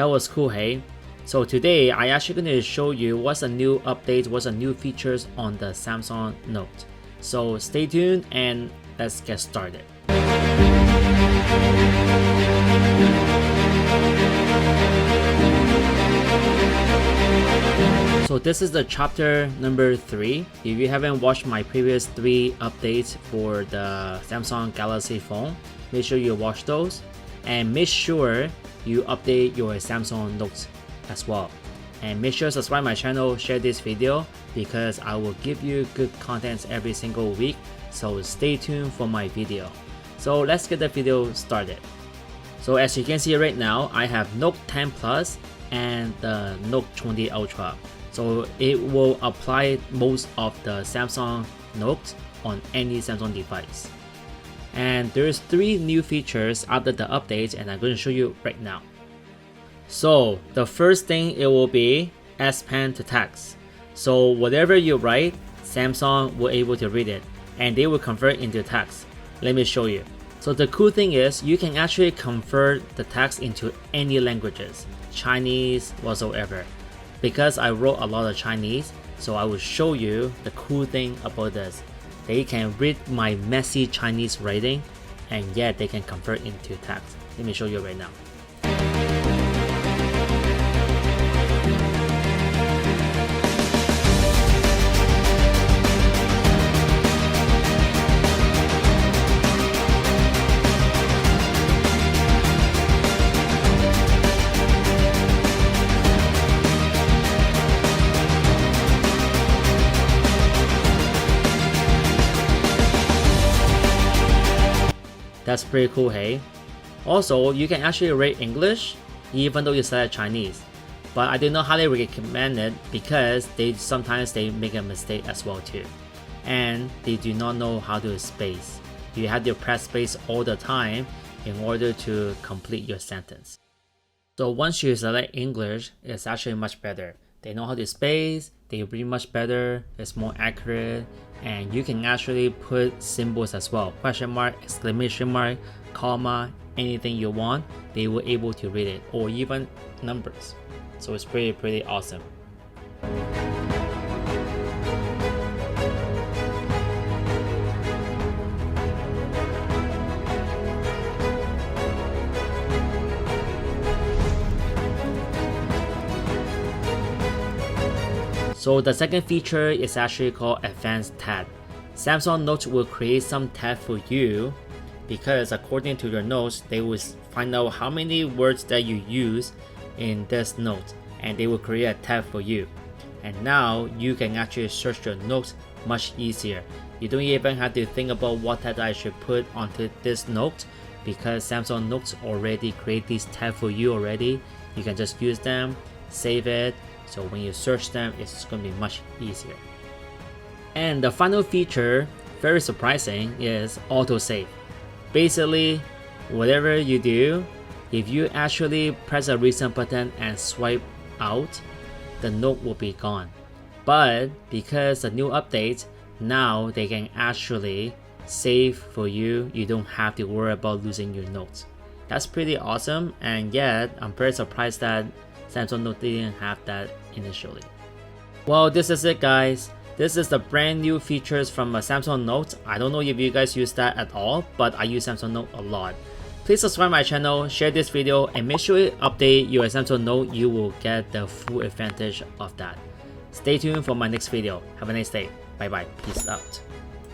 That was cool, hey? So today I actually going to show you what's a new update, what's a new features on the Samsung Note. So stay tuned and let's get started. So this is the chapter number 3. If you haven't watched my previous 3 updates for the Samsung Galaxy phone, make sure you watch those and make sure you update your Samsung Note as well. And make sure to subscribe my channel, share this video because I will give you good contents every single week. So stay tuned for my video. So let's get the video started. So as you can see right now, I have Note 10 Plus and the Note 20 Ultra. So it will apply most of the Samsung Note on any Samsung device. And there's 3 new features after the update and I'm going to show you right now. So the first thing, it will be S Pen to text. So whatever you write, Samsung will able to read it and they will convert into text. Let me show you. So the cool thing is you can actually convert the text into any languages, Chinese, whatsoever. Because I wrote a lot of Chinese, so I will show you the cool thing about this. They can read my messy Chinese writing and yet they can convert into text. Let me show you right now. That's pretty cool, hey? Also, you can actually read English even though you select Chinese. But I do not highly recommend it because sometimes they make a mistake as well too. And they do not know how to space. You have to press space all the time in order to complete your sentence. So once you select English, it's actually much better. They know how to space, they read much better, it's more accurate, and you can actually put symbols as well. Question mark, exclamation mark, comma, anything you want, they will able to read it, or even numbers. So it's pretty awesome. So the second feature is actually called Advanced Tab. Samsung Note will create some tab for you because according to your notes, they will find out how many words that you use in this note and they will create a tab for you. And now you can actually search your notes much easier. You don't even have to think about what tab I should put onto this note because Samsung Notes already create these tabs for you already. You can just use them, save it. So when you search them, it's going to be much easier. And the final feature, very surprising, is autosave. Basically, whatever you do, if you actually press a reset button and swipe out, the note will be gone. But because the new update, now they can actually save for you. You don't have to worry about losing your notes. That's pretty awesome, and yet I'm very surprised that Samsung Note didn't have that initially. Well, this is it, guys. This is the brand new features from a Samsung Note. I don't know if you guys use that at all, but I use Samsung Note a lot. Please subscribe my channel, share this video, and make sure you update your Samsung Note. You will get the full advantage of that. Stay tuned for my next video. Have a nice day. Bye bye. Peace out.